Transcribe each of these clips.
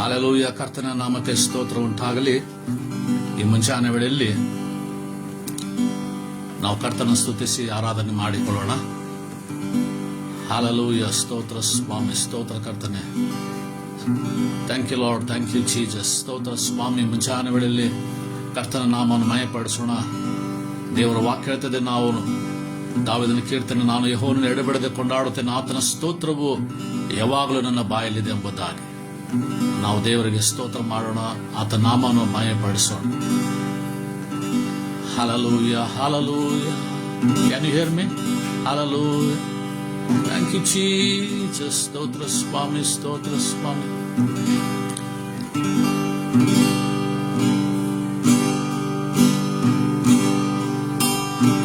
Hallelujah. ಕರ್ತನ ನಾಮಕ್ಕೆ ಸ್ತೋತ್ರ ಉಂಟಾಗಲಿ. ಈ ಮುಂಜಾನೆ ವೇಳೆಯಲ್ಲಿ ನಾವು ಕರ್ತನ ಸ್ತುತಿಸಿ ಆರಾಧನೆ ಮಾಡಿಕೊಳ್ಳೋಣ. ಹಲ್ಲೆಲೂಯಾ. ಸ್ತೋತ್ರ ಸ್ವಾಮಿ, ಸ್ತೋತ್ರ ಕರ್ತನೆ. Thank you Lord, thank you Jesus. ಸ್ತೋತ್ರ ಸ್ವಾಮಿ. ಮುಂಜಾನೆ ವೇಳೆಯಲ್ಲಿ ಕರ್ತನ ನಾಮವನ್ನು ಮಯಪಡಿಸೋಣ. ದೇವರ ವಾಕ್ಯ ಹೇಳ್ತದೆ, ನಾವು ದಾವೀದನ ಕೀರ್ತನೆ, ನಾನು ಯೆಹೋವನನ್ನು ಎಡೆಬಿಡದೆ ಕೊಂಡಾಡುತ್ತೇನೆ, ಆತನ ಸ್ತೋತ್ರವು ಯಾವಾಗಲೂ ನನ್ನ ಬಾಯಲ್ಲಿದೆ ಎಂಬುದಾಗಿ ನಾವು ದೇವರಿಗೆ ಸ್ತೋತ್ರ ಮಾಡೋಣ. ಆತ ನಾಮವನ್ನು ಮಯಪಡಿಸೋಣ. Hallelujah, hallelujah. Can you hear me? Hallelujah. Thank you Jesus. ಸ್ತೋತ್ರ ಸ್ವಾಮಿ, ಸ್ತೋತ್ರ ಸ್ವಾಮಿ.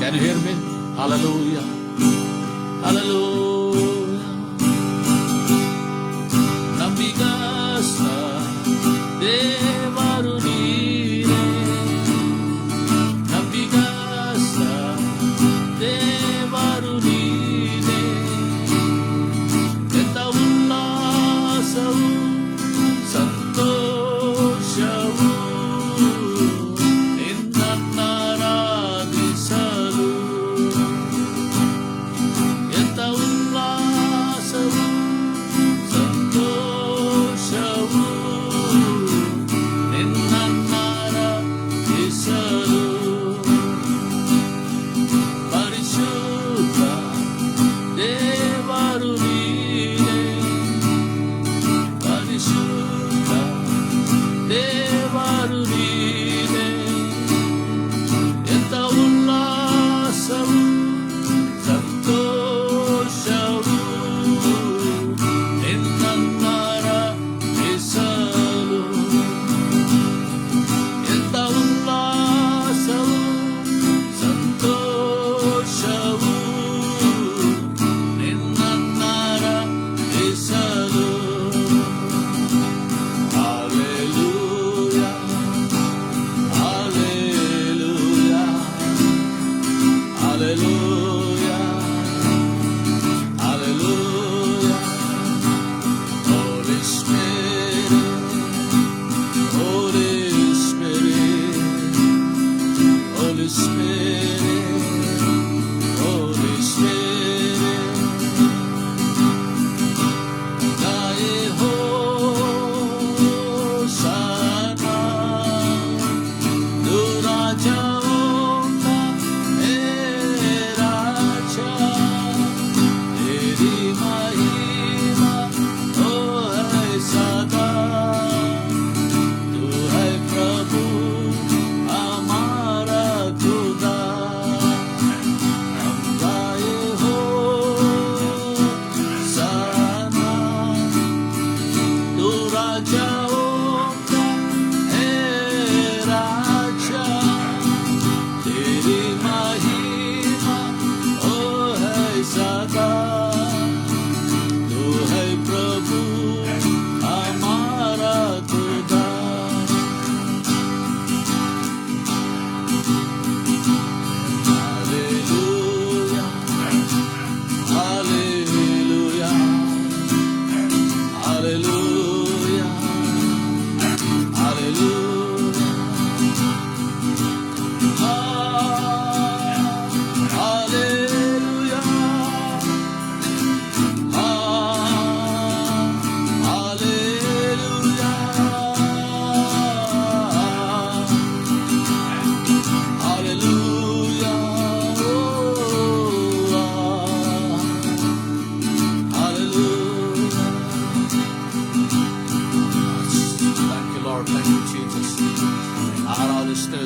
Can you hear me? Hallelujah. Hallelujah. Nambigasta devaru neere. Nambigasta devaru neere. Enta ullasavu santoshavu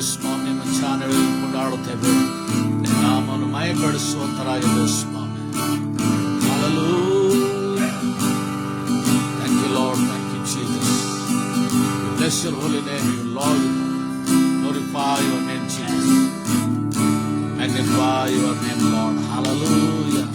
ಸ್ವಾಮಿ. ಮುಂಚಾನೆ ಕೊಂಡಾಡುತ್ತೇವೆ, ನಾಮವನ್ನು ಮಯಪಡಿಸುವಂತರಾಗಿದೆ ಸ್ವಾಮಿ. Hallelujah. Thank you Lord, thank you Jesus. We bless your holy name, you Lord. Glorify your name Jesus. Magnify your name Lord. Hallelujah.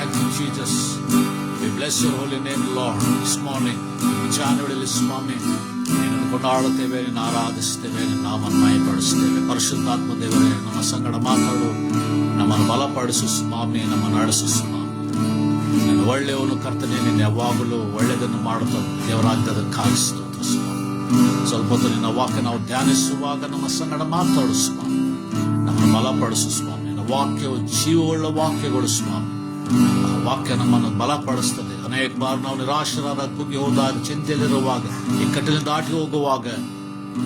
Thank you, Jesus. We bless your holy name, Lord. This morning, ವಿಚಾರಣೆಗಳಲ್ಲಿ ಸ್ವಾಮಿ ನಿನ್ನನ್ನು ಕೊಂಡಾಡುತ್ತೇವೆ, ನಿನ್ನ ಆರಾಧಿಸ್ತೇವೆ, ನಿನ್ನ ನಾಮವನ್ನು ಮಹಿಮೆಪಡಿಸ್ತೇವೆ. ಪರಿಶುದ್ಧಾತ್ಮ ದೇವರೇ, ನಮ್ಮ ಸಂಗಡ ಮಾತಾಡು, ನಮ್ಮನ್ನು ಬಲಪಡಿಸು ಸ್ವಾಮಿ, ನಮ್ಮನ್ನು ನಡೆಸು ಸ್ವಾಮಿ. ನೀನು ಒಳ್ಳೆಯವನು ಕರ್ತನೆ, ನೀನು ಯಾವಾಗಲೂ ಒಳ್ಳೆಯದನ್ನು ಮಾಡುತ್ತ ದೇವರಾಗ್ಯದಕ್ಕಾಗಿ ಸ್ತೋತ್ರ ಸ್ವಾಮಿ. ಸ್ವಲ್ಪ ಹೊತ್ತು ನಿನ್ನ ವಾಕ್ಯ ನಾವು ಧ್ಯಾನಿಸುವಾಗ ನಮ್ಮ ಸಂಗಡ ಮಾತಾಡು ಸ್ವಾಮಿ, ನಮ್ಮನ್ನು ಬಲಪಡಿಸು ಸ್ವಾಮಿ. ನಿನ್ನ ವಾಕ್ಯವು ಜೀವವುಳ್ಳ ವಾಕ್ಯಗಳು ಸ್ವಾಮಿ. ಆ ವಾಕ್ಯ ನಮ್ಮನ್ನು ಬಲಪಡಿಸ್ತದೆ. ಅನೇಕ ಬಾರಿ ನಾವು ನಿರಾಶರಾದ, ಕುಗ್ಗಿ ಹೋದಾಗ, ಚಿಂತೆಯಲ್ಲಿರುವಾಗ, ಇಕ್ಕಟ್ಟಿನಿಂದ ದಾಟಿ ಹೋಗುವಾಗ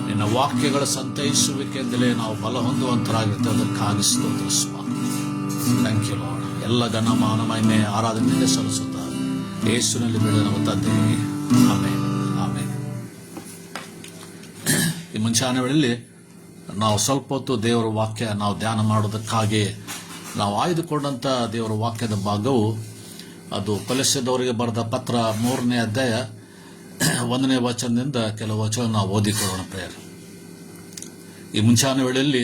ನಿನ್ನ ವಾಕ್ಯಗಳ ಸಂತೈಸುವಿಕೆಯಿಂದಲೇ ನಾವು ಬಲ ಹೊಂದುವಂತರಾಗಿರ್ತೇವೆ. ಅದಕ್ಕಾಗಿ ಸ್ತೋತ್ರ ಸ್ವಾಮಿ. Thank you lord. ಎಲ್ಲ ಘನಮಾನ ಮಹಿಮೆ ಆರಾಧನೆಗೆ ಸಲ್ಲಿಸುತ್ತಾ ಯೇಸುವಿನಲ್ಲಿ ಬೇಡ ನಮ್ಮ ತಂದೆ, ಆಮೆನ್, ಆಮೆನ್. ಈ ಮುಂಚಾನೆ ವೇಳೆಯಲ್ಲಿ ನಾವು ಸ್ವಲ್ಪ ಹೊತ್ತು ದೇವರ ವಾಕ್ಯ ನಾವು ಧ್ಯಾನ ಮಾಡೋದಕ್ಕಾಗಿ ನಾವು ಆಯ್ದುಕೊಂಡಂತ ದೇವರ ವಾಕ್ಯದ ಭಾಗವು ಅದು ಕೊಲೊಸ್ಸೆದವರಿಗೆ ಬರೆದ ಪತ್ರ 3ನೇ ಅಧ್ಯಾಯ 1ನೇ ವಚನದಿಂದ ಕೆಲವು ವಚನ ನಾವು ಓದಿಕೊಳ್ಳೋಣ. ಪ್ರೇಯರ್. ಈ ಮುಂಚಾನೆ ವೇಳೆಯಲ್ಲಿ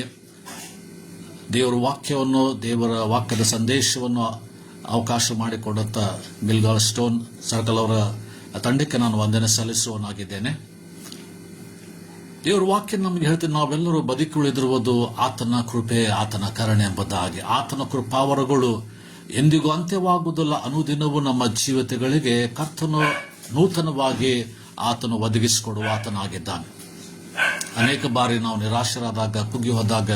ದೇವರ ವಾಕ್ಯವನ್ನು, ದೇವರ ವಾಕ್ಯದ ಸಂದೇಶವನ್ನು ಅವಕಾಶ ಮಾಡಿಕೊಡಂತ ಗಿಲ್ಗಾಲ್ ಸ್ಟೋನ್ ಸರ್ಕಲ್ ಅವರ ತಂಡಕ್ಕೆ ನಾನು ವಂದನೆ ಸಲ್ಲಿಸುವನಾಗಿದ್ದೇನೆ. ದೇವರ ವಾಕ್ಯ ನಮಗೆ ಹೇಳ್ತೀನಿ, ನಾವೆಲ್ಲರೂ ಬದುಕುಳಿದಿರುವುದು ಆತನ ಕೃಪೆ, ಆತನ ಕರುಣೆ ಎಂಬುದಾಗಿ. ಆತನ ಕೃಪಾವರಗಳು ಎಂದಿಗೂ ಅಂತ್ಯವಾಗುವುದಿಲ್ಲ. ಅನುದಿನವೂ ನಮ್ಮ ಜೀವಿತಗಳಿಗೆ ಕರ್ತನು ನೂತನವಾಗಿ ಆತನು ಒದಗಿಸಿಕೊಡುವ ಆತನಾಗಿದ್ದಾನೆ. ಅನೇಕ ಬಾರಿ ನಾವು ನಿರಾಶರಾದಾಗ, ಕುಗ್ಗಿ ಹೋದಾಗ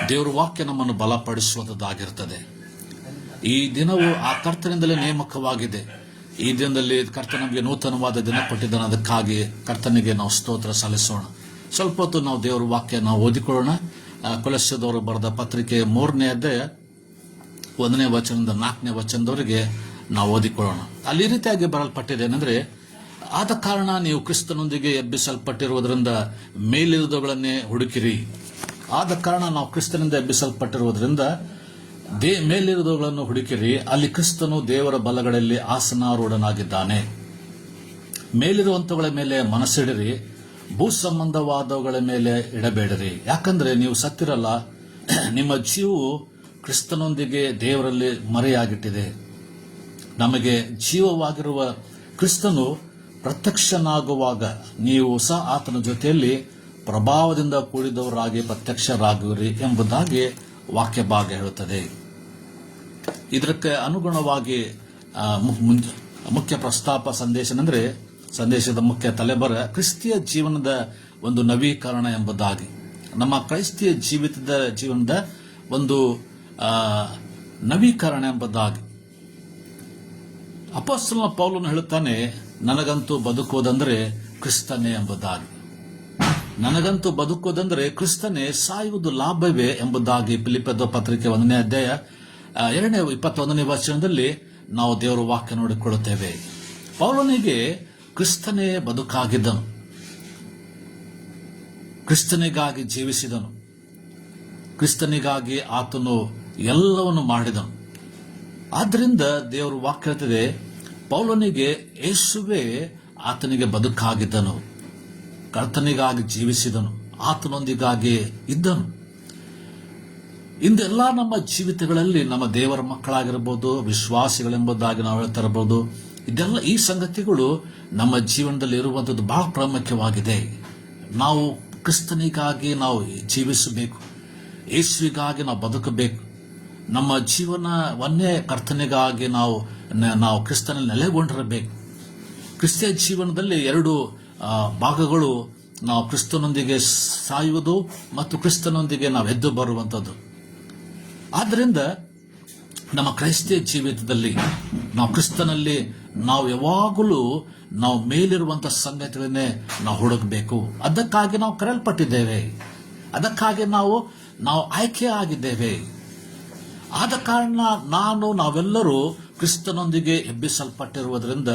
ದೇವರ ವಾಕ್ಯ ನಮ್ಮನ್ನು ಬಲಪಡಿಸುವುದಾಗಿರ್ತದೆ. ಈ ದಿನವು ಆ ಕರ್ತನಿಂದಲೇ ನೇಮಕವಾಗಿದೆ. ಈ ದಿನದಲ್ಲಿ ಕರ್ತ ನಮಗೆ ನೂತನವಾದ ದಿನ ಕೊಟ್ಟಿದ್ದಾನೆ. ಅದಕ್ಕಾಗಿ ಕರ್ತನಿಗೆ ನಾವು ಸ್ತೋತ್ರ ಸಲ್ಲಿಸೋಣ. ಸ್ವಲ್ಪ ಹೊತ್ತು ನಾವು ದೇವರ ವಾಕ್ಯ ನಾವು ಓದಿಕೊಳ್ಳೋಣ. ಕೊಲೊಸ್ಸೆದವರು ಬರೆದ ಪತ್ರಿಕೆ 3ನೇ ಅಧ್ಯಾಯ 1ನೇ ವಚನದಿಂದ 4ನೇ ವಚನದವರೆಗೆ ನಾವು ಓದಿಕೊಳ್ಳೋಣ. ಅಲ್ಲಿ ಈ ರೀತಿಯಾಗಿ ಬರಲ್ಪಟ್ಟಿದೆ ಏನಂದ್ರೆ, ಆದ ಕಾರಣ ನೀವು ಕ್ರಿಸ್ತನೊಂದಿಗೆ ಎಬ್ಬಿಸಲ್ಪಟ್ಟಿರುವುದರಿಂದ ಮೇಲಿರುವುದಗಳನ್ನೇ ಹುಡುಕಿರಿ. ಆದ ಕಾರಣ ನಾವು ಕ್ರಿಸ್ತನಿಂದ ಎಬ್ಬಿಸಲ್ಪಟ್ಟಿರುವುದರಿಂದ ಮೇಲಿರುವುದಗಳನ್ನು ಹುಡುಕಿರಿ. ಅಲ್ಲಿ ಕ್ರಿಸ್ತನು ದೇವರ ಬಲಗಳಲ್ಲಿ ಆಸನಾರೂಢನಾಗಿದ್ದಾನೆ. ಮೇಲಿರುವಂತವುಗಳ ಮೇಲೆ ಮನಸ್ಸಿಡಿರಿ, ಭೂ ಸಂಬಂಧವಾದವುಗಳ ಮೇಲೆ ಇಡಬೇಡಿರಿ. ಯಾಕಂದ್ರೆ ನೀವು ಸತ್ತಿರಲ್ಲ, ನಿಮ್ಮ ಜೀವವು ಕ್ರಿಸ್ತನೊಂದಿಗೆ ದೇವರಲ್ಲಿ ಮರೆಯಾಗಿಟ್ಟಿದೆ. ನಮಗೆ ಜೀವವಾಗಿರುವ ಕ್ರಿಸ್ತನು ಪ್ರತ್ಯಕ್ಷನಾಗುವಾಗ ನೀವು ಸಹ ಆತನ ಜೊತೆಯಲ್ಲಿ ಪ್ರಭಾವದಿಂದ ಕೂಡಿದವರಾಗಿ ಪ್ರತ್ಯಕ್ಷರಾಗುವಿರಿ ಎಂಬುದಾಗಿ ವಾಕ್ಯ ಭಾಗ ಹೇಳುತ್ತದೆ. ಇದಕ್ಕೆ ಅನುಗುಣವಾಗಿ ಮುಖ್ಯ ಪ್ರಸ್ತಾಪ ಸಂದೇಶನೆಂದ್ರೆ, ಸಂದೇಶದ ಮುಖ್ಯ ತಲೆಬರ ಕ್ರಿಸ್ತಿಯ ಜೀವನದ ಒಂದು ನವೀಕರಣ ಎಂಬುದಾಗಿ. ನಮ್ಮ ಕ್ರೈಸ್ತಿಯ ಜೀವನದ ಒಂದು ನವೀಕರಣ ಎಂಬುದಾಗಿ. ಅಪೊಸ್ತಲನ ಪೌಲನು ಹೇಳುತ್ತಾನೆ, ನನಗಂತೂ ಬದುಕುವುದಂದ್ರೆ ಕ್ರಿಸ್ತನೇ ಎಂಬುದಾಗಿ. ನನಗಂತೂ ಬದುಕುವುದಂದ್ರೆ ಕ್ರಿಸ್ತನೇ, ಸಾಯುವುದು ಲಾಭವೇ ಎಂಬುದಾಗಿ ಫಿಲಿಪ್ಪದ ಪತ್ರಿಕೆ 1ನೇ ಅಧ್ಯಾಯ 21ನೇ ವಚನದಲ್ಲಿ ನಾವು ದೇವರ ವಾಕ್ಯ ನೋಡಿಕೊಳ್ಳುತ್ತೇವೆ. ಪೌಲನಿಗೆ ಕ್ರಿಸ್ತನೇ ಬದುಕಾಗಿದ್ದನು, ಕ್ರಿಸ್ತನಿಗಾಗಿ ಜೀವಿಸಿದನು, ಕ್ರಿಸ್ತನಿಗಾಗಿ ಆತನು ಎಲ್ಲವನ್ನು ಮಾಡಿದನು. ಆದ್ದರಿಂದ ದೇವರು ವಾಕ್ಯ ಹೇಳ್ತದೆ, ಪೌಲನಿಗೆ ಯೇಸುವೇ ಆತನಿಗೆ ಬದುಕಾಗಿದ್ದನು, ಕರ್ತನಿಗಾಗಿ ಜೀವಿಸಿದನು, ಆತನೊಂದಿಗಾಗಿ ಇದ್ದನು. ಇಂದೆಲ್ಲ ನಮ್ಮ ಜೀವಿತಗಳಲ್ಲಿ ನಮ್ಮ ದೇವರ ಮಕ್ಕಳಾಗಿರಬಹುದು, ವಿಶ್ವಾಸಿಗಳೆಂಬುದಾಗಿ ನಾವು ಹೇಳ್ತಾ ಇರಬಹುದು, ಇದೆಲ್ಲ ಈ ಸಂಗತಿಗಳು ನಮ್ಮ ಜೀವನದಲ್ಲಿ ಇರುವಂಥದ್ದು ಬಹಳ ಪ್ರಾಮುಖ್ಯವಾಗಿದೆ. ನಾವು ಕ್ರಿಸ್ತನಿಗಾಗಿ ನಾವು ಜೀವಿಸಬೇಕು, ಯೇಸುವಿಗಾಗಿ ನಾವು ಬದುಕಬೇಕು. ನಮ್ಮ ಜೀವನವನ್ನೇ ಕರ್ತನಿಗಾಗಿ ನಾವು ಕ್ರಿಸ್ತನಲ್ಲಿ ನೆಲೆಗೊಂಡಿರಬೇಕು. ಕ್ರಿಸ್ತಿಯ ಜೀವನದಲ್ಲಿ 2 ಭಾಗಗಳು, ನಾವು ಕ್ರಿಸ್ತನೊಂದಿಗೆ ಸಾಯುವುದು ಮತ್ತು ಕ್ರಿಸ್ತನೊಂದಿಗೆ ನಾವು ಎದ್ದು ಬರುವಂಥದ್ದು. ಆದ್ದರಿಂದ ನಮ್ಮ ಕ್ರೈಸ್ತಿಯ ಜೀವಿತದಲ್ಲಿ ನಾವು ಕ್ರಿಸ್ತನಲ್ಲಿ ನಾವು ಯಾವಾಗಲೂ ನಾವು ಮೇಲಿರುವಂತಹ ಸಂಗತಿಗಳನ್ನೇ ನಾವು ಹುಡುಕಬೇಕು. ಅದಕ್ಕಾಗಿ ನಾವು ಕರೆಯಲ್ಪಟ್ಟಿದ್ದೇವೆ, ಅದಕ್ಕಾಗಿ ನಾವು ಆಯ್ಕೆ ಆಗಿದ್ದೇವೆ. ಆದ ಕಾರಣ ನಾವೆಲ್ಲರೂ ಕ್ರಿಸ್ತನೊಂದಿಗೆ ಎಬ್ಬಿಸಲ್ಪಟ್ಟಿರುವುದರಿಂದ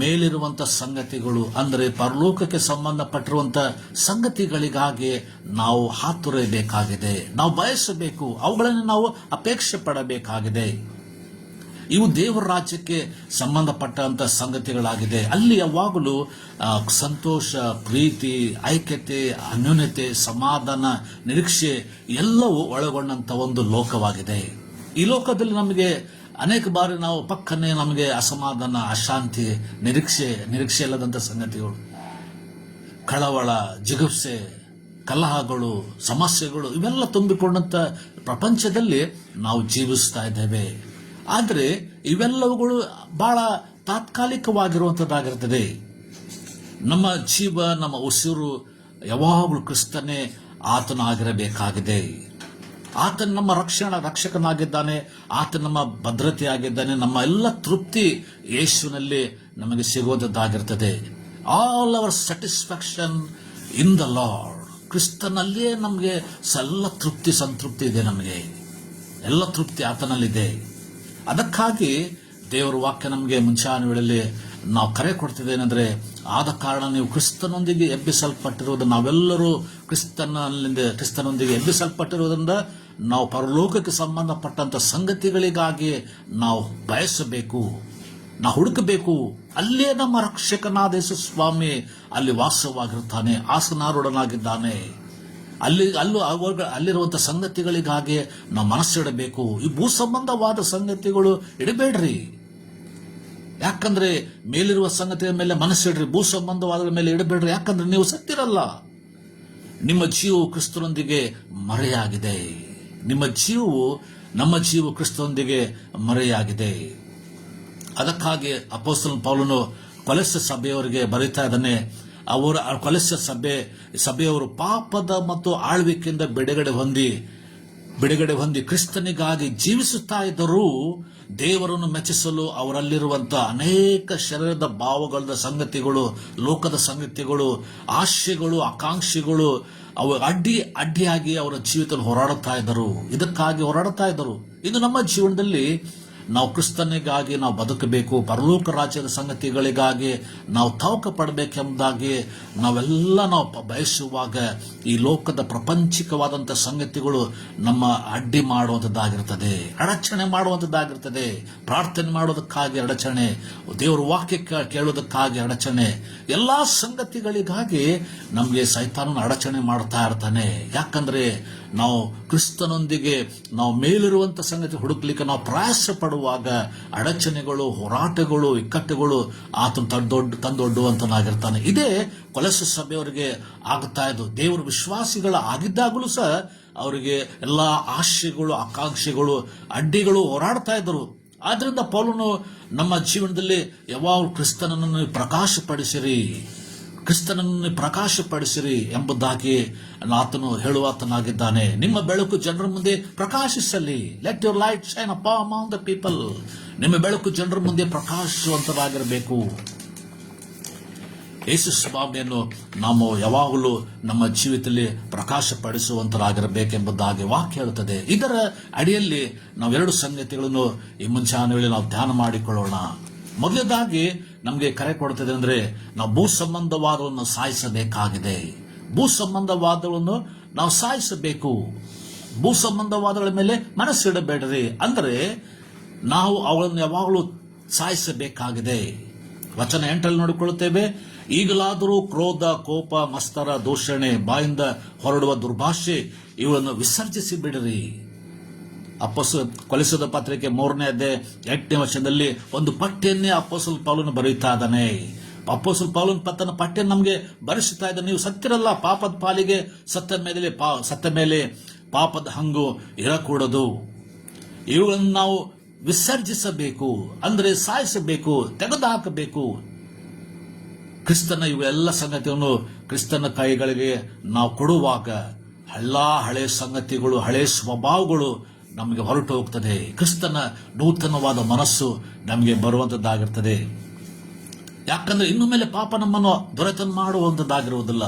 ಮೇಲಿರುವಂತಹ ಸಂಗತಿಗಳು ಅಂದರೆ ಪರಲೋಕಕ್ಕೆ ಸಂಬಂಧಪಟ್ಟಿರುವಂತಹ ಸಂಗತಿಗಳಿಗಾಗಿ ನಾವು ಹಾತೊರೆಯಬೇಕಾಗಿದೆ, ನಾವು ಬಯಸಬೇಕು, ಅವುಗಳನ್ನು ನಾವು ಅಪೇಕ್ಷೆ ಪಡಬೇಕಾಗಿದೆ. ಇವು ದೇವರ ರಾಜ್ಯಕ್ಕೆ ಸಂಬಂಧಪಟ್ಟಂತ ಸಂಗತಿಗಳಾಗಿದೆ. ಅಲ್ಲಿ ಯಾವಾಗಲೂ ಸಂತೋಷ, ಪ್ರೀತಿ, ಐಕ್ಯತೆ, ಅನ್ಯೋನ್ಯತೆ, ಸಮಾಧಾನ, ನಿರೀಕ್ಷೆ ಎಲ್ಲವೂ ಒಳಗೊಂಡಂತ ಒಂದು ಲೋಕವಾಗಿದೆ. ಈ ಲೋಕದಲ್ಲಿ ನಮಗೆ ಅನೇಕ ಬಾರಿ ನಾವು ಪಕ್ಕನೆ ನಮಗೆ ಅಸಮಾಧಾನ, ಅಶಾಂತಿ, ನಿರೀಕ್ಷೆ ಇಲ್ಲದಂಥ ಸಂಗತಿಗಳು, ಕಳವಳ, ಜಿಗುಪ್ಸೆ, ಕಲಹಗಳು, ಸಮಸ್ಯೆಗಳು ಇವೆಲ್ಲ ತುಂಬಿಕೊಂಡಂತ ಪ್ರಪಂಚದಲ್ಲಿ ನಾವು ಜೀವಿಸ್ತಾ ಇದ್ದೇವೆ. ಆದರೆ ಇವೆಲ್ಲವುಗಳು ಬಹಳ ತಾತ್ಕಾಲಿಕವಾಗಿರುವಂಥದ್ದಾಗಿರ್ತದೆ. ನಮ್ಮ ಜೀವ, ನಮ್ಮ ಉಸಿರು ಯಾವಾಗಲೂ ಕ್ರಿಸ್ತನೇ ಆತನಾಗಿರಬೇಕಾಗಿದೆ. ಆತನ ನಮ್ಮ ರಕ್ಷಕನಾಗಿದ್ದಾನೆ, ಆತ ನಮ್ಮ ಭದ್ರತೆಯಾಗಿದ್ದಾನೆ. ನಮ್ಮ ಎಲ್ಲ ತೃಪ್ತಿ ಯೇಸುವಿನಲ್ಲಿ ನಮಗೆ ಸಿಗುವುದಾಗಿರ್ತದೆ. All our satisfaction in the Lord. ಕ್ರಿಸ್ತನಲ್ಲಿಯೇ ನಮಗೆ ಎಲ್ಲ ಸಂತೃಪ್ತಿ ಇದೆ. ನಮಗೆ ಎಲ್ಲ ತೃಪ್ತಿ ಆತನಲ್ಲಿದೆ. ಅದಕ್ಕಾಗಿ ದೇವರ ವಾಕ್ಯ ನಮಗೆ ಮುಂಚಾನ ವೇಳೆಯಲ್ಲಿ ನಾವು ಕರೆ ಕೊಡ್ತಿದ್ದೇನೆಂದ್ರೆ, ಆದ ಕಾರಣ ನೀವು ಕ್ರಿಸ್ತನೊಂದಿಗೆ ಎಬ್ಬಿಸಲ್ಪಟ್ಟಿರುವುದು, ನಾವೆಲ್ಲರೂ ಕ್ರಿಸ್ತನೊಂದಿಗೆ ಎಬ್ಬಿಸಲ್ಪಟ್ಟಿರುವುದರಿಂದ ನಾವು ಪರಲೋಕಕ್ಕೆ ಸಂಬಂಧಪಟ್ಟಂತ ಸಂಗತಿಗಳಿಗಾಗಿ ನಾವು ಬಯಸಬೇಕು, ನಾವು ಹುಡುಕಬೇಕು. ಅಲ್ಲೇ ನಮ್ಮ ರಕ್ಷಕನಾದ ಯೇಸು ಸ್ವಾಮಿ ಅಲ್ಲಿ ವಾಸವಾಗಿರುತ್ತಾನೆ, ಆಸನಾರೂಢನಾಗಿದ್ದಾನೆ. ಅಲ್ಲಿರುವಂತಹ ಸಂಗತಿಗಳಿಗಾಗಿ ನಾವು ಮನಸ್ಸಿಡಬೇಕು. ಈ ಭೂ ಸಂಬಂಧವಾದ ಸಂಗತಿಗಳು ಇಡಬೇಡ್ರಿ. ಯಾಕಂದ್ರೆ ಮೇಲಿರುವ ಸಂಗತಿಯ ಮೇಲೆ ಮನಸ್ಸಿಡ್ರಿ, ಭೂ ಸಂಬಂಧವಾದ ಮೇಲೆ ಇಡಬೇಡ್ರಿ. ಯಾಕಂದ್ರೆ ನೀವು ಸತ್ತಿರಲ್ಲ. ನಿಮ್ಮ ಜೀವವು ಕ್ರಿಸ್ತನೊಂದಿಗೆ ಮರೆಯಾಗಿದೆ. ನಮ್ಮ ಜೀವ ಕ್ರಿಸ್ತನೊಂದಿಗೆ ಮರೆಯಾಗಿದೆ. ಅದಕ್ಕಾಗಿ ಅಪೊಸ್ತಲ ಪೌಲನು ಕೊಲೊಸ್ಸೆ ಸಭೆಯವರಿಗೆ ಬರೀತಾ ಇದ್ದಾನೆ. ಅವರ ಕೊಲೊಸ್ಸೆ ಸಭೆಯವರು ಪಾಪದ ಮತ್ತು ಆಳ್ವಿಕೆಯಿಂದ ಬಿಡುಗಡೆ ಹೊಂದಿ ಕ್ರಿಸ್ತನಿಗಾಗಿ ಜೀವಿಸುತ್ತಾ ಇದ್ದರೂ ದೇವರನ್ನು ಮೆಚ್ಚಿಸಲು ಅವರಲ್ಲಿರುವಂತಹ ಅನೇಕ ಶರೀರದ ಭಾವಗಳ ಸಂಗತಿಗಳು, ಲೋಕದ ಸಂಗತಿಗಳು, ಆಶೆಗಳು, ಆಕಾಂಕ್ಷೆಗಳು ಅವು ಅಡ್ಡಿಯಾಗಿ ಅವರ ಜೀವಿತದಲ್ಲಿ ಇದಕ್ಕಾಗಿ ಹೋರಾಡುತ್ತಾ ಇದ್ದರು. ಇದು ನಮ್ಮ ಜೀವನದಲ್ಲಿ ನಾವು ಕ್ರಿಸ್ತನಿಗಾಗಿ ನಾವು ಬದುಕಬೇಕು, ಪರಲೋಕ ರಾಜ್ಯದ ಸಂಗತಿಗಳಿಗಾಗಿ ನಾವು ತವಕ ಪಡಬೇಕೆಂಬುದಾಗಿ ನಾವು ಬಯಸುವಾಗ ಈ ಲೋಕದ ಪ್ರಪಂಚಿಕವಾದಂಥ ಸಂಗತಿಗಳು ನಮ್ಮ ಅಡ್ಡಿ ಮಾಡುವಂಥದ್ದಾಗಿರ್ತದೆ, ಅಡಚಣೆ ಮಾಡುವಂಥದ್ದಾಗಿರ್ತದೆ. ಪ್ರಾರ್ಥನೆ ಮಾಡೋದಕ್ಕಾಗಿ ಅಡಚಣೆ, ದೇವರ ವಾಕ್ಯ ಕೇಳೋದಕ್ಕಾಗಿ ಅಡಚಣೆ, ಎಲ್ಲಾ ಸಂಗತಿಗಳಿಗಾಗಿ ನಮಗೆ ಸೈತಾನನ ಅಡಚಣೆ ಮಾಡ್ತಾ ಇರ್ತಾನೆ. ಯಾಕಂದ್ರೆ ನಾವು ಕ್ರಿಸ್ತನೊಂದಿಗೆ ನಾವು ಮೇಲಿರುವಂತ ಸಂಗತಿ ಹುಡುಕ್ಲಿಕ್ಕೆ ನಾವು ಪ್ರಯಾಸ ಪಡುವಾಗ ಅಡಚಣೆಗಳು, ಹೋರಾಟಗಳು, ಇಕ್ಕಟ್ಟುಗಳು ಆತನ ತಂದೊಡ್ಡುವಂತನಾಗಿರ್ತಾನೆ. ಇದೇ ಕೊಲೊಸ್ಸೆ ಸಭೆಯವರಿಗೆ ಆಗುತ್ತಾ ಇದ್ದು. ದೇವರ ವಿಶ್ವಾಸಿಗಳ ಆಗಿದ್ದಾಗಲೂ ಸಹ ಅವರಿಗೆ ಎಲ್ಲಾ ಆಶೆಗಳು, ಆಕಾಂಕ್ಷೆಗಳು, ಅಡ್ಡಿಗಳು ಹೋರಾಡ್ತಾ ಇದ್ದರು. ಆದ್ರಿಂದ ಪೌಲನು ನಮ್ಮ ಜೀವನದಲ್ಲಿ ಯಾವಾಗ ಕ್ರಿಸ್ತನನ್ನು ಪ್ರಕಾಶಪಡಿಸಿರಿ ಎಂಬುದಾಗಿ ಆತನು ಹೇಳುವಾತನಾಗಿದ್ದಾನೆ. ನಿಮ್ಮ ಬೆಳಕು ಜನರ ಮುಂದೆ ಪ್ರಕಾಶಿಸಲಿ. Let your light shine upon the people. ನಿಮ್ಮ ಬೆಳಕು ಜನರ ಮುಂದೆ ಪ್ರಕಾಶಿಸುವಂತವಾಗಿರಬೇಕು. ಯೇಸು ಸ್ವಾಮಿಯನ್ನು ನಾವು ಯಾವಾಗಲೂ ನಮ್ಮ ಜೀವಿತದಲ್ಲಿ ಪ್ರಕಾಶಪಡಿಸುವಂತರಾಗಿರಬೇಕೆಂಬುದಾಗಿ ವಾಕ್ಯ ಹೇಳುತ್ತದೆ. ಇದರ ಅಡಿಯಲ್ಲಿ ನಾವು 2 ಸಂಗತಿಗಳನ್ನು ಈ ಮುಂಚಾನ ವೇಳೆ ನಾವು ಧ್ಯಾನ ಮಾಡಿಕೊಳ್ಳೋಣ. ಮೊದಲನೇದಾಗಿ ನಮಗೆ ಕರೆ ಕೊಡ್ತದೆ ಅಂದ್ರೆ, ನಾವು ಭೂ ಸಂಬಂಧವಾದವನ್ನು ಸಾಯಿಸಬೇಕಾಗಿದೆ. ಭೂ ಸಂಬಂಧವಾದವನ್ನು ನಾವು ಸಾಯಿಸಬೇಕು. ಭೂ ಸಂಬಂಧವಾದಗಳ ಮೇಲೆ ಮನಸ್ಸಿಡಬೇಡ್ರಿ. ಅಂದ್ರೆ ನಾವು ಅವುಗಳನ್ನು ಯಾವಾಗಲೂ ಸಾಯಿಸಬೇಕಾಗಿದೆ. ವಚನ 8 ನೋಡಿಕೊಳ್ಳುತ್ತೇವೆ. ಈಗಲಾದರೂ ಕ್ರೋಧ, ಕೋಪ, ಮತ್ಸರ, ದೂಷಣೆ, ಬಾಯಿಂದ ಹೊರಡುವ ದುರ್ಭಾಷೆ ಇವುಗಳನ್ನು ವಿಸರ್ಜಿಸಿ ಬಿಡಿರಿ. ಕೊಲೊಸ್ಸೆ ಪತ್ರಿಕೆ 3ನೇ ಅಧ್ಯಾಯ 8ನೇ ವಚನದಲ್ಲಿ ಒಂದು ಪಟ್ಟಿಯನ್ನೇ ಅಪೊಸ್ತಲ ಪೌಲನು ಬರೆಯುತ್ತಾ ಇದ್ದಾನೆ. ಅಪೊಸ್ತಲ ಪೌಲನ ತನ್ನ ಪಟ್ಟಿಯನ್ನು ನಮಗೆ ಬರೆಸುತ್ತಾ ಇದ್ದಾನೆ. ನೀವು ಸತ್ತಿರಲ್ಲ. ಪಾಪದ ಪಾಲಿಗೆ ಸತ್ತ ಮೇಲೆ ಪಾಪದ ಹಂಗು ಇರಕೂಡದು. ಇವುಗಳನ್ನು ನಾವು ವಿಸರ್ಜಿಸಬೇಕು, ಅಂದ್ರೆ ಸಾಯಿಸಬೇಕು, ತೆಗೆದುಹಾಕಬೇಕು. ಕ್ರಿಸ್ತನ ಇವೆಲ್ಲ ಸಂಗತಿಯನ್ನು ಕ್ರಿಸ್ತನ ಕೈಗಳಿಗೆ ನಾವು ಕೊಡುವಾಗ ಎಲ್ಲಾ ಹಳೆ ಸಂಗತಿಗಳು, ಹಳೆ ಸ್ವಭಾವಗಳು ನಮಗೆ ಹೊರಟು ಹೋಗ್ತದೆ. ಕ್ರಿಸ್ತನ ನೂತನವಾದ ಮನಸ್ಸು ನಮಗೆ ಬರುವಂತದ್ದಾಗಿರ್ತದೆ. ಯಾಕಂದ್ರೆ ಇನ್ನು ಮೇಲೆ ಪಾಪ ನಮ್ಮನ್ನು ದೊರೆತನ ಮಾಡುವಂತದ್ದಾಗಿರುವುದಿಲ್ಲ.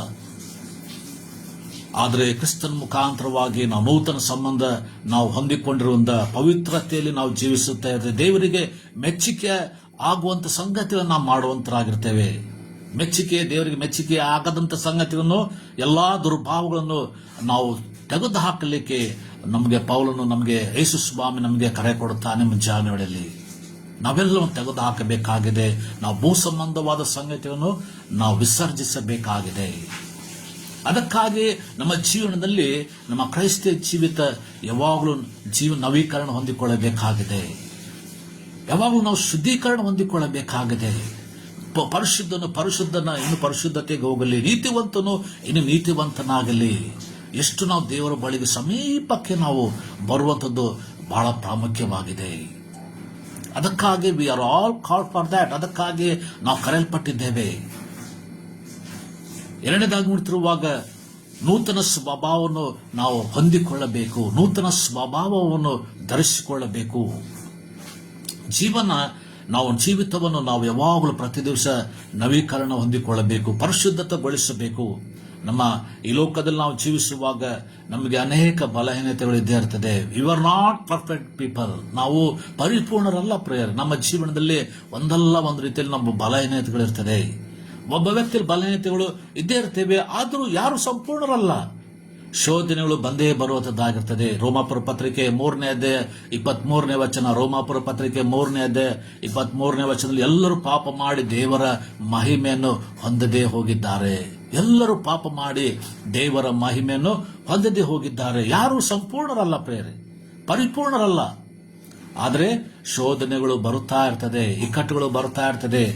ಆದರೆ ಕ್ರಿಸ್ತನ ಮುಖಾಂತರವಾಗಿ ನಾವು ನೂತನ ಸಂಬಂಧ ನಾವು ಹೊಂದಿಕೊಂಡಿರುವಂತ ಪವಿತ್ರತೆಯಲ್ಲಿ ನಾವು ಜೀವಿಸುತ್ತಾ ಇರ್ತೇವೆ. ದೇವರಿಗೆ ಮೆಚ್ಚುಗೆ ಆಗುವಂತ ಸಂಗತಿಗಳನ್ನು ನಾವು ಮಾಡುವಂತರಾಗಿರ್ತೇವೆ. ದೇವರಿಗೆ ಮೆಚ್ಚುಗೆ ಆಗದಂತ ಸಂಗತಿಯನ್ನು, ಎಲ್ಲಾ ದುರ್ಭಾವಗಳನ್ನು ನಾವು ತೆಗೆದು ಹಾಕಲಿಕ್ಕೆ ನಮಗೆ ಯೇಸು ಸ್ವಾಮಿ ನಮಗೆ ಕರೆ ಕೊಡುತ್ತಾನೆ. ಮುಂಜಾನೆ ವೇಳೆಯಲ್ಲಿ ನಾವೆಲ್ಲವನ್ನು ತೆಗೆದು ಹಾಕಬೇಕಾಗಿದೆ. ನಾವು ಭೂ ಸಂಬಂಧವಾದ ಸಂಗತಿಯನ್ನು ನಾವು ವಿಸರ್ಜಿಸಬೇಕಾಗಿದೆ. ಅದಕ್ಕಾಗಿ ನಮ್ಮ ಜೀವನದಲ್ಲಿ ನಮ್ಮ ಕ್ರೈಸ್ತ ಜೀವಿತ ಯಾವಾಗಲೂ ನವೀಕರಣ ಹೊಂದಿಕೊಳ್ಳಬೇಕಾಗಿದೆ. ಯಾವಾಗಲೂ ನಾವು ಶುದ್ಧೀಕರಣ ಹೊಂದಿಕೊಳ್ಳಬೇಕಾಗಿದೆ. ಪರಿಶುದ್ಧನ ಇನ್ನು ಪರಿಶುದ್ಧತೆಗೆ ಹೋಗಲಿ, ನೀತಿವಂತನು ಇನ್ನು ನೀತಿವಂತನಾಗಲಿ. ಎಷ್ಟು ನಾವು ದೇವರ ಬಳಿಗೆ ಸಮೀಪಕ್ಕೆ ನಾವು ಬರುವಂಥದ್ದು ಬಹಳ ಪ್ರಾಮುಖ್ಯವಾಗಿದೆ. ಅದಕ್ಕಾಗಿ we are all called for that. ಅದಕ್ಕಾಗಿ ನಾವು ಕರೆಯಲ್ಪಟ್ಟಿದ್ದೇವೆ. ಎರಡನೇದಾಗಿ ನೋಡ್ತಿರುವಾಗ ನೂತನ ಸ್ವಭಾವವನ್ನು ನಾವು ಹೊಂದಿಕೊಳ್ಳಬೇಕು, ನೂತನ ಸ್ವಭಾವವನ್ನು ಧರಿಸಿಕೊಳ್ಳಬೇಕು. ಜೀವಿತವನ್ನು ನಾವು ಯಾವಾಗಲೂ ಪ್ರತಿ ದಿವಸ ನವೀಕರಣ ಹೊಂದಿಕೊಳ್ಳಬೇಕು, ಪರಿಶುದ್ಧತೆಗೊಳಿಸಬೇಕು. ನಮ್ಮ ಈ ಲೋಕದಲ್ಲಿ ನಾವು ಜೀವಿಸುವಾಗ ನಮಗೆ ಅನೇಕ ಬಲಹೀನತೆಗಳು ಇದ್ದೇ ಇರ್ತದೆ. You are not perfect people. ನಾವು ಪರಿಪೂರ್ಣರಲ್ಲ ಪ್ರೇಯರ್. ನಮ್ಮ ಜೀವನದಲ್ಲಿ ಒಂದಲ್ಲ ಒಂದು ರೀತಿಯಲ್ಲಿ ನಮ್ಮ ಬಲಹೀನತೆಗಳಿರ್ತದೆ. ಒಬ್ಬ ವ್ಯಕ್ತಿಯಲ್ಲಿ ಬಲಹೀನತೆಗಳು ಇದ್ದೇ ಇರ್ತೇವೆ, ಆದರೂ ಯಾರು ಸಂಪೂರ್ಣರಲ್ಲ. ಶೋಧನೆಗಳು ಬಂದೇ ಬರುವಂತದ್ದಾಗಿರ್ತದೆ. ರೋಮಾಪುರ ಪತ್ರಿಕೆ 3ನೇ ಅಧ್ಯಾಯ 23ನೇ ವಚನ. ರೋಮಾಪುರ ಪತ್ರಿಕೆ 3ನೇ ಅಧ್ಯಾಯ 23ನೇ ವಚನದಲ್ಲಿ ಎಲ್ಲರೂ ಪಾಪ ಮಾಡಿ ದೇವರ ಮಹಿಮೆಯನ್ನು ಹೊಂದದೇ ಹೋಗಿದ್ದಾರೆ. ಎಲ್ಲರೂ ಪಾಪ ಮಾಡಿ ದೇವರ ಮಹಿಮೆಯನ್ನು ಹೊಂದದೇ ಹೋಗಿದ್ದಾರೆ. ಯಾರು ಸಂಪೂರ್ಣರಲ್ಲ ಪ್ರೇರೆ, ಪರಿಪೂರ್ಣರಲ್ಲ. ಆದರೆ ಶೋಧನೆಗಳು ಬರುತ್ತಾ ಇರ್ತದೆ, ಇಕ್ಕಟ್ಟುಗಳು ಬರುತ್ತಾ ಇರ್ತದೆ.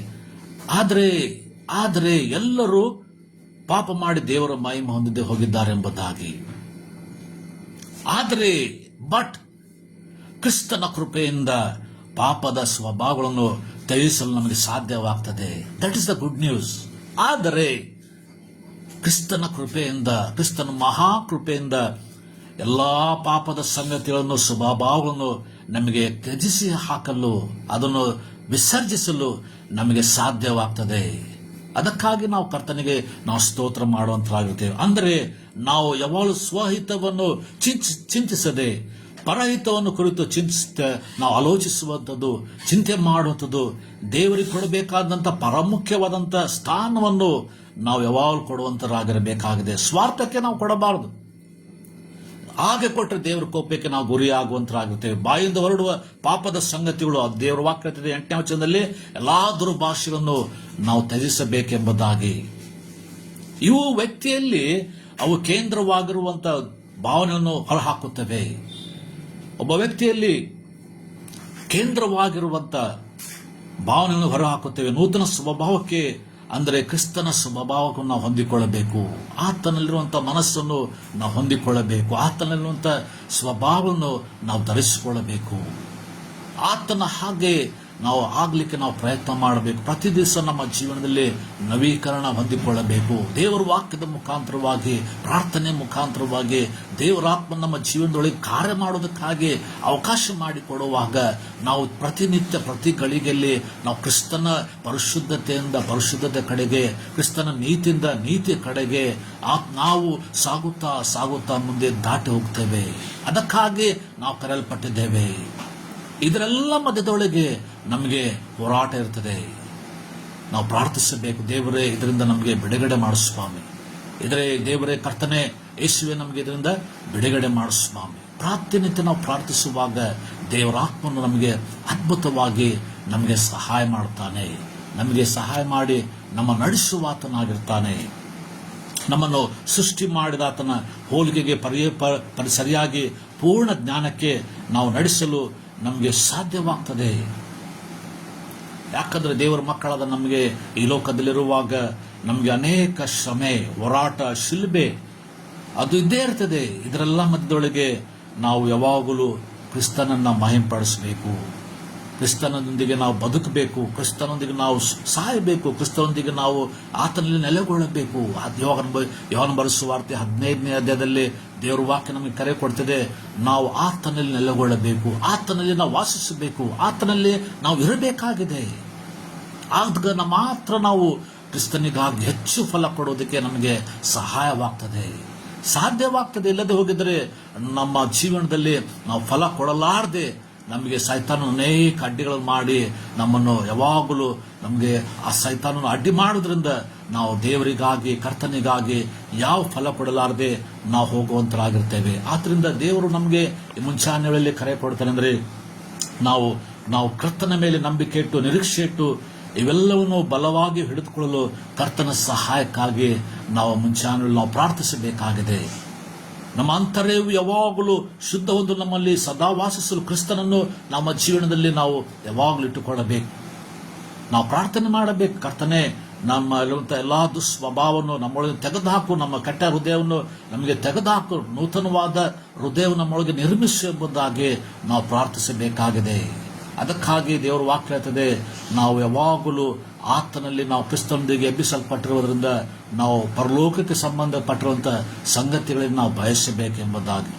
ಆದರೆ ಎಲ್ಲರೂ ಪಾಪ ಮಾಡಿ ದೇವರ ಮಹಿಮೆ ಹೊಂದದೇ ಹೋಗಿದ್ದಾರೆ ಎಂಬುದಾಗಿ. ಆದರೆ ಕ್ರಿಸ್ತನ ಕೃಪೆಯಿಂದ ಪಾಪದ ಸ್ವಭಾವಗಳನ್ನು ತ್ಯಜಿಸಲು ನಮಗೆ ಸಾಧ್ಯವಾಗ್ತದೆ. That is the good news. ಆದರೆ ಕ್ರಿಸ್ತನ ಕೃಪೆಯಿಂದ, ಕ್ರಿಸ್ತನ ಮಹಾಕೃಪೆಯಿಂದ ಎಲ್ಲಾ ಪಾಪದ ಸಂಗತಿಗಳನ್ನು, ಸ್ವಭಾವಗಳನ್ನು ನಮಗೆ ತ್ಯಜಿಸಿ ಹಾಕಲು, ಅದನ್ನು ವಿಸರ್ಜಿಸಲು ನಮಗೆ ಸಾಧ್ಯವಾಗ್ತದೆ. ಅದಕ್ಕಾಗಿ ನಾವು ಕರ್ತನಿಗೆ ನಾವು ಸ್ತೋತ್ರ ಮಾಡುವಂತರಾಗಿರ್ತೇವೆ. ಅಂದರೆ ನಾವು ಯಾವಾಗಲೂ ಸ್ವಹಿತವನ್ನು ಚಿಂತಿಸದೆ ಪರಹಿತವನ್ನು ಕುರಿತು ನಾವು ಆಲೋಚಿಸುವಂಥದ್ದು, ಚಿಂತೆ ಮಾಡುವಂಥದ್ದು, ದೇವರಿಗೆ ಕೊಡಬೇಕಾದಂಥ ಪ್ರಾಮುಖ್ಯವಾದಂಥ ಸ್ಥಾನವನ್ನು ನಾವು ಯಾವಾಗಲೂ ಕೊಡುವಂತರಾಗಿರಬೇಕಾಗಿದೆ. ಸ್ವಾರ್ಥಕ್ಕೆ ನಾವು ಕೊಡಬಾರದು. ಹಾಗೆ ಕೊಟ್ಟರೆ ದೇವರ ಕೋಪಕ್ಕೆ ನಾವು ಗುರಿಯಾಗುವಂತರಾಗಿರ್ತೇವೆ. ಬಾಯಿಂದ ಹೊರಡುವ ಪಾಪದ ಸಂಗತಿಗಳು, ದೇವರ ವಾಕ್ಯ 8ನೇ ವಚನದಲ್ಲಿ ಎಲ್ಲಾ ದುರ್ಭಾಷೆಗಳನ್ನು ನಾವು ತ್ಯಜಿಸಬೇಕೆಂಬುದಾಗಿ. ಇವು ವ್ಯಕ್ತಿಯಲ್ಲಿ ಅವು ಕೇಂದ್ರವಾಗಿರುವಂತಹ ಭಾವನೆಯನ್ನು ಹೊರಹಾಕುತ್ತವೆ. ಒಬ್ಬ ವ್ಯಕ್ತಿಯಲ್ಲಿ ಕೇಂದ್ರವಾಗಿರುವಂತ ಭಾವನೆಯನ್ನು ಹೊರಹಾಕುತ್ತೇವೆ. ನೂತನ ಸ್ವಭಾವಕ್ಕೆ ಅಂದರೆ ಕ್ರಿಸ್ತನ ಸ್ವಭಾವವನ್ನು ನಾವು ಹೊಂದಿಕೊಳ್ಳಬೇಕು. ಆತನಲ್ಲಿರುವಂತಹ ಮನಸ್ಸನ್ನು ನಾವು ಹೊಂದಿಕೊಳ್ಳಬೇಕು. ಆತನಲ್ಲಿರುವಂತಹ ಸ್ವಭಾವವನ್ನು ನಾವು ಧರಿಸಿಕೊಳ್ಳಬೇಕು. ಆತನ ಹಾಗೆ ನಾವು ಆಗ್ಲಿಕ್ಕೆ ನಾವು ಪ್ರಯತ್ನ ಮಾಡಬೇಕು. ಪ್ರತಿ ದಿವಸ ನಮ್ಮ ಜೀವನದಲ್ಲಿ ನವೀಕರಣ ಹೊಂದಿಕೊಳ್ಳಬೇಕು. ದೇವರ ವಾಕ್ಯದ ಮುಖಾಂತರವಾಗಿ, ಪ್ರಾರ್ಥನೆ ಮುಖಾಂತರವಾಗಿ ದೇವರಾತ್ಮ ನಮ್ಮ ಜೀವನದೊಳಗೆ ಕಾರ್ಯ ಮಾಡೋದಕ್ಕಾಗಿ ಅವಕಾಶ ಮಾಡಿಕೊಡುವಾಗ ನಾವು ಪ್ರತಿನಿತ್ಯ ಪ್ರತಿ ಗಳಿಗೆಯಲ್ಲಿ ನಾವು ಕ್ರಿಸ್ತನ ಪರಿಶುದ್ಧತೆಯಿಂದ ಪರಿಶುದ್ಧತೆ ಕಡೆಗೆ, ಕ್ರಿಸ್ತನ ನೀತಿಯಿಂದ ನೀತಿಯ ಕಡೆಗೆ ನಾವು ಸಾಗುತ್ತಾ ಸಾಗುತ್ತಾ ಮುಂದೆ ದಾಟಿ ಹೋಗ್ತೇವೆ. ಅದಕ್ಕಾಗಿ ನಾವು ಕರೆಯಲ್ಪಟ್ಟಿದ್ದೇವೆ. ಇದರೆಲ್ಲ ಮಧ್ಯದೊಳಗೆ ನಮಗೆ ಹೋರಾಟ ಇರ್ತದೆ. ನಾವು ಪ್ರಾರ್ಥಿಸಬೇಕು, ದೇವರೇ ಇದರಿಂದ ನಮಗೆ ಬಿಡುಗಡೆ ಮಾಡು ಸ್ವಾಮಿ. ದೇವರೇ ಕರ್ತನೆ ಯೇಸುವೆ ನಮಗೆ ಇದರಿಂದ ಬಿಡುಗಡೆ ಮಾಡು ಸ್ವಾಮಿ. ಪ್ರಾರ್ಥನೆತೆ ನಾವು ಪ್ರಾರ್ಥಿಸುವಾಗ ದೇವರಾತ್ಮನು ನಮಗೆ ಅದ್ಭುತವಾಗಿ ನಮಗೆ ಸಹಾಯ ಮಾಡ್ತಾನೆ. ನಮಗೆ ಸಹಾಯ ಮಾಡಿ ನಮ್ಮ ನಡೆಸುವಾತನಾಗಿರ್ತಾನೆ. ನಮ್ಮನ್ನು ಸೃಷ್ಟಿ ಮಾಡಿದ ಆತನ ಹೋಲಿಕೆಗೆ ಸರಿಯಾಗಿ ಪೂರ್ಣ ಜ್ಞಾನಕ್ಕೆ ನಾವು ನಡೆಸಲು ನಮಗೆ ಸಾಧ್ಯವಾಗ್ತದೆ. ಯಾಕಂದ್ರೆ ದೇವರ ಮಕ್ಕಳಾದ ನಮಗೆ ಈ ಲೋಕದಲ್ಲಿರುವಾಗ ನಮಗೆ ಅನೇಕ ಶ್ರಮೆ, ಹೋರಾಟ, ಶಿಲ್ಬೆ ಅದು ಇದ್ದೇ ಇರ್ತದೆ. ಇದರೆಲ್ಲ ಮಧ್ಯದೊಳಗೆ ನಾವು ಯಾವಾಗಲೂ ಕ್ರಿಸ್ತನನ್ನ ಮಹಿಂಪಡಿಸಬೇಕು. ಕ್ರಿಸ್ತನೊಂದಿಗೆ ನಾವು ಬದುಕಬೇಕು. ಕ್ರಿಸ್ತನೊಂದಿಗೆ ನಾವು ಸಾಯಬೇಕು. ಕ್ರಿಸ್ತನೊಂದಿಗೆ ನಾವು ಆತನಲ್ಲಿ ನೆಲೆಗೊಳ್ಳಬೇಕು. ಯೋಹಾನ ಬರೆದ ಸುವಾರ್ತೆ 15ನೇ ಅಧ್ಯಾಯದಲ್ಲಿ ದೇವರ ವಾಕ್ಯ ನಮಗೆ ಕರೆ ಕೊಡ್ತದೆ. ನಾವು ಆತನಲ್ಲಿ ನೆಲೆಗೊಳ್ಳಬೇಕು, ಆತನಲ್ಲಿ ನಾವು ವಾಸಿಸಬೇಕು, ಆತನಲ್ಲಿ ನಾವು ಇರಬೇಕಾಗಿದೆ. ಆಗ ಮಾತ್ರ ನಾವು ಕ್ರಿಸ್ತನಿಗಾಗಿ ಹೆಚ್ಚು ಫಲ ಕೊಡೋದಕ್ಕೆ ನಮಗೆ ಸಹಾಯವಾಗ್ತದೆ, ಸಾಧ್ಯವಾಗ್ತದೆ. ಇಲ್ಲದೆ ಹೋಗಿದ್ರೆ ನಮ್ಮ ಜೀವನದಲ್ಲಿ ನಾವು ಫಲ ಕೊಡಲಾರದೆ ನಮಗೆ ಸೈತಾನ ಅನೇಕ ಅಡ್ಡಿಗಳನ್ನು ಮಾಡಿ ನಮ್ಮನ್ನು ಯಾವಾಗಲೂ ನಮಗೆ ಆ ಸೈತಾನನ್ನು ಅಡ್ಡಿ ಮಾಡೋದ್ರಿಂದ ನಾವು ದೇವರಿಗಾಗಿ, ಕರ್ತನಿಗಾಗಿ ಯಾವ ಫಲ ಕೊಡಲಾರದೆ ನಾವು ಹೋಗುವಂತರಾಗಿರ್ತೇವೆ. ಆದ್ರಿಂದ ದೇವರು ನಮಗೆ ಮುಂಚಾನೆ ವೇಳೆಯಲ್ಲಿ ಕರೆ ಕೊಡ್ತಾನೆ. ಅಂದ್ರೆ ನಾವು ಕರ್ತನ ಮೇಲೆ ನಂಬಿಕೆ ಇಟ್ಟು, ನಿರೀಕ್ಷೆ ಇಟ್ಟು ಇವೆಲ್ಲವನ್ನು ಬಲವಾಗಿ ಹಿಡಿದುಕೊಳ್ಳಲು ಕರ್ತನ ಸಹಾಯಕ್ಕಾಗಿ ನಾವು ಮುಂಚಾನೆ ನಾವು ಪ್ರಾರ್ಥಿಸಬೇಕಾಗಿದೆ. ನಮ್ಮ ಅಂತರ್ಯವು ಯಾವಾಗಲೂ ಶುದ್ಧ ಒಂದು ನಮ್ಮಲ್ಲಿ ಸದಾ ವಾಸಿಸಲು ಕ್ರಿಸ್ತನನ್ನು ನಮ್ಮ ಜೀವನದಲ್ಲಿ ನಾವು ಯಾವಾಗಲೂ ಇಟ್ಟುಕೊಳ್ಳಬೇಕು. ನಾವು ಪ್ರಾರ್ಥನೆ ಮಾಡಬೇಕು, ಕರ್ತನೆ ನಮ್ಮಲ್ಲಿರುವಂಥ ಎಲ್ಲಾ ದುಸ್ವಭಾವವನ್ನು ನಮ್ಮೊಳಗೆ ತೆಗೆದುಹಾಕು, ನಮ್ಮ ಕೆಟ್ಟ ಹೃದಯವನ್ನು ನಮಗೆ ತೆಗೆದುಹಾಕು, ನೂತನವಾದ ಹೃದಯವನ್ನು ನಮ್ಮೊಳಗೆ ನಿರ್ಮಿಸಿ ಎಂಬುದಾಗಿ ನಾವು ಪ್ರಾರ್ಥಿಸಬೇಕಾಗಿದೆ. ಅದಕ್ಕಾಗಿ ದೇವರ ವಾಕ್ಯ ಹೇಳ್ತದೆ, ನಾವು ಯಾವಾಗಲೂ ಆತನಲ್ಲಿ ನಾವು ಕ್ರಿಸ್ತನೊಂದಿಗೆ ಎಬ್ಬಿಸಲ್ಪಟ್ಟಿರುವುದರಿಂದ ನಾವು ಪರಲೋಕಕ್ಕೆ ಸಂಬಂಧಪಟ್ಟಿರುವಂಥ ಸಂಗತಿಗಳಿಗೆ ನಾವು ಬಯಸಬೇಕೆಂಬುದಾಗಿ.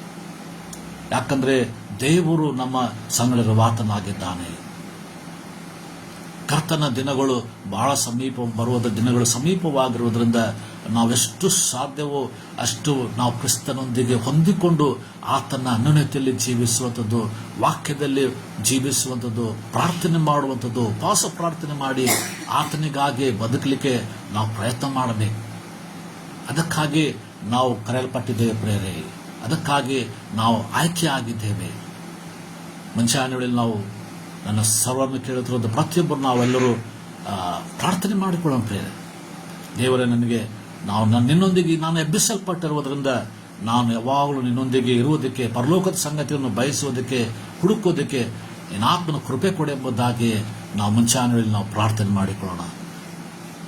ಯಾಕಂದ್ರೆ ದೇವರು ನಮ್ಮ ಸಂಗಡಿರುವ ಆತನಾಗಿದ್ದಾನೆ. ಕರ್ತನ ದಿನಗಳು ಬಹಳ ಬರುವ ದಿನಗಳು ಸಮೀಪವಾಗಿರುವುದರಿಂದ ನಾವೆಷ್ಟು ಸಾಧ್ಯವೋ ಅಷ್ಟು ನಾವು ಕ್ರಿಸ್ತನೊಂದಿಗೆ ಹೊಂದಿಕೊಂಡು ಆತನ ಅನ್ಯೋನ್ಯತೆಯಲ್ಲಿ ಜೀವಿಸುವಂಥದ್ದು, ವಾಕ್ಯದಲ್ಲಿ ಜೀವಿಸುವಂಥದ್ದು, ಪ್ರಾರ್ಥನೆ ಮಾಡುವಂಥದ್ದು, ಉಪವಾಸ ಪ್ರಾರ್ಥನೆ ಮಾಡಿ ಆತನಿಗಾಗಿ ಬದುಕಲಿಕ್ಕೆ ನಾವು ಪ್ರಯತ್ನ ಮಾಡಬೇಕು. ಅದಕ್ಕಾಗಿ ನಾವು ಕರೆಯಲ್ಪಟ್ಟಿದ್ದೇವೆ ಪ್ರೇರೆ, ಅದಕ್ಕಾಗಿ ನಾವು ಆಯ್ಕೆ ಆಗಿದ್ದೇವೆ. ಮುಂಚಾನೆಯಲ್ಲಿ ನಾವು ನನ್ನ ಸರ್ವವನ್ನು ಕೇಳುತ್ತಿರೋದು ಪ್ರತಿಯೊಬ್ಬರು ನಾವೆಲ್ಲರೂ ಪ್ರಾರ್ಥನೆ ಮಾಡಿಕೊಳ್ಳೋಣ ಪ್ರೇರೆ. ದೇವರೇ, ನನಗೆ ನಿನ್ನೊಂದಿಗೆ ನಾನು ಎಬ್ಬಿಸಲ್ಪಟ್ಟಿರುವುದರಿಂದ ನಾನು ಯಾವಾಗಲೂ ನಿನ್ನೊಂದಿಗೆ ಇರುವುದಕ್ಕೆ, ಪರಲೋಕದ ಸಂಗತಿಯನ್ನು ಬಯಸುವುದಕ್ಕೆ, ಹುಡುಕೋದಕ್ಕೆ ನಿನ್ನ ಆತ್ಮನ ಕೃಪೆ ಕೊಡು ಎಂಬುದಾಗಿ ನಾವು ಮುಂಚಾನೆಯಲ್ಲಿ ನಾವು ಪ್ರಾರ್ಥನೆ ಮಾಡಿಕೊಳ್ಳೋಣ.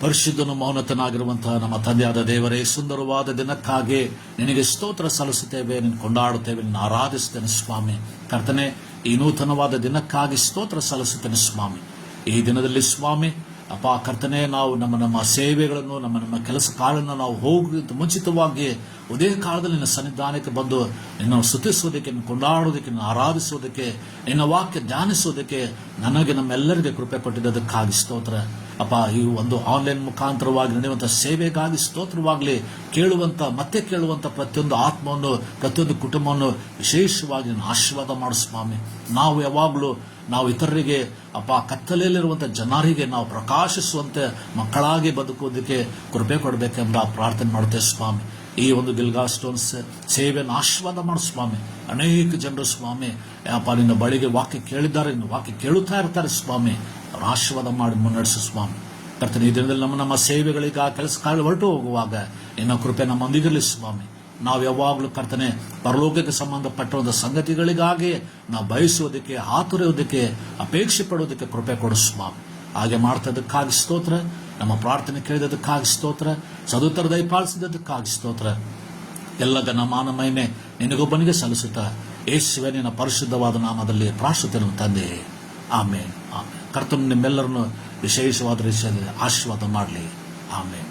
ಪರಿಶುದ್ಧನು ಮೌನತನಾಗಿರುವಂತಹ ನಮ್ಮ ತಂದೆಯಾದ ದೇವರೇ, ಸುಂದರವಾದ ದಿನಕ್ಕಾಗಿ ನಿನಗೆ ಸ್ತೋತ್ರ ಸಲ್ಲಿಸುತ್ತೇವೆ, ನಿನ್ನ ಕೊಂಡಾಡುತ್ತೇವೆ, ನಿನ್ನ ಆರಾಧಿಸುತ್ತೇನೆ ಸ್ವಾಮಿ. ಕರ್ತನೆ, ಈ ನೂತನವಾದ ದಿನಕ್ಕಾಗಿ ಸ್ತೋತ್ರ ಸಲ್ಲಿಸುತ್ತೇನೆ ಸ್ವಾಮಿ. ಈ ದಿನದಲ್ಲಿ ಸ್ವಾಮಿ ಅಪ್ಪ ಕರ್ತನೆ, ನಾವು ನಮ್ಮ ಸೇವೆಗಳನ್ನು ನಮ್ಮ ಕೆಲಸ ಕಾಲನ್ನು ನಾವು ಹೋಗುವಂತ ಮುಂಚಿತವಾಗಿ ಉದಯ ಕಾಲದಲ್ಲಿ ನಿನ್ನ ಸನ್ನಿಧಾನಕ್ಕೆ ಬಂದು ನಿನ್ನ ಸ್ತುತಿಸುವುದಕ್ಕೆ, ನಿನ್ನ ಕೊಂಡಾಡುವುದಕ್ಕೆ, ನಿನ್ನ ಆರಾಧಿಸುವುದಕ್ಕೆ, ನಿನ್ನ ವಾಕ್ಯ ಧ್ಯಾನಿಸುವುದಕ್ಕೆ ನನಗೆ ನಮ್ಮೆಲ್ಲರಿಗೆ ಕೃಪೆ ಕೊಟ್ಟಿದ್ದಕ್ಕಾಗಿ ಸ್ತೋತ್ರ ಅಪ್ಪ. ಈ ಒಂದು ಆನ್ಲೈನ್ ಮುಖಾಂತರವಾಗಿ ನಡೆಯುವಂಥ ಸೇವೆಗಾಗಿ ಸ್ತೋತ್ರವಾಗಲಿ. ಮತ್ತೆ ಕೇಳುವಂಥ ಪ್ರತಿಯೊಂದು ಆತ್ಮವನ್ನು, ಪ್ರತಿಯೊಂದು ಕುಟುಂಬವನ್ನು ವಿಶೇಷವಾಗಿ ಆಶೀರ್ವಾದ ಮಾಡು ಸ್ವಾಮಿ. ನಾವು ಯಾವಾಗಲೂ ನಾವು ಇತರರಿಗೆ ಅಪ್ಪ ಕತ್ತಲೆಯಲ್ಲಿರುವಂಥ ಜನರಿಗೆ ನಾವು ಪ್ರಕಾಶಿಸುವಂತೆ ಮಕ್ಕಳಾಗಿ ಬದುಕುವುದಕ್ಕೆ ಕೃಪೆ ಕೊಡಬೇಕೆಂಬ ಪ್ರಾರ್ಥನೆ ಮಾಡುತ್ತೇವೆ ಸ್ವಾಮಿ. ಈ ಒಂದು ಗಿಲ್ಗಾ ಸ್ಟೋನ್ಸ್ ಸೇವೆಯನ್ನು ಆಶೀರ್ವಾದ ಮಾಡು ಸ್ವಾಮಿ. ಅನೇಕ ಜನರು ಸ್ವಾಮಿ ಅಪ್ಪ ನಿನ್ನ ಬಳಿಗೆ ವಾಕ್ಯ ಕೇಳಿದ್ದಾರೆ, ನಿನ್ನ ವಾಕ್ಯ ಕೇಳುತ್ತಾ ಇರ್ತಾರೆ ಸ್ವಾಮಿ. ಅವ್ರ ಆಶೀರ್ವಾದ ಮಾಡಿ ಮುನ್ನಡೆಸು ಸ್ವಾಮಿ. ಕರ್ತನೆ, ಈ ದಿನದಲ್ಲಿ ನಮ್ಮ ಸೇವೆಗಳಿಗೆ ಕೆಲಸ ಕಾರ್ಯ ಹೊರಟು ಹೋಗುವಾಗ ನಿನ್ನ ಕೃಪೆ ನಮ್ಮೊಂದಿಗಿರಲಿ ಸ್ವಾಮಿ. ನಾವು ಯಾವಾಗಲೂ ಕರ್ತನೆ ಪರಲೋಕಕ್ಕೆ ಸಂಬಂಧಪಟ್ಟಿರುವ ಸಂಗತಿಗಳಿಗಾಗಿ ನಾವು ಬಯಸುವುದಕ್ಕೆ, ಹಾತೊರೆಯುವುದಕ್ಕೆ, ಅಪೇಕ್ಷೆ ಪಡುವುದಕ್ಕೆ ಕೃಪೆ ಕೊಡು ಸ್ವಾಮಿ. ಹಾಗೆ ಮಾಡ್ತದಕ್ಕಾಗಿ ಸ್ತೋತ್ರ. ನಮ್ಮ ಪ್ರಾರ್ಥನೆ ಕೇಳಿದಕ್ಕಾಗಿ ಸ್ತೋತ್ರ. ಸದುತ್ತರ ದಯಪಾಲಿಸಿದ್ದಕ್ಕಾಗಿ ಸ್ತೋತ್ರ. ಎಲ್ಲ ಘನ ಮಾನ ಮಹಿಮೆ ನಿನಗೊಬ್ಬನಿಗೆ ಸಲ್ಲಿಸುತ್ತಾ ಯೇಸುವೆ ನಿನ್ನ ಪರಿಶುದ್ಧವಾದ ನಾಮದಲ್ಲಿ ಪ್ರಾರ್ಥಿಸುತ್ತೇನೆ ತಂದೆ. ಆಮೇನ್. ಆಮೇನ್. ಕರ್ತನು ನಿಮ್ಮೆಲ್ಲರನ್ನು ವಿಶೇಷವಾದ ರೀತಿಯಲ್ಲಿ ಆಶೀರ್ವಾದ ಮಾಡಲಿ. ಆಮೇನ್.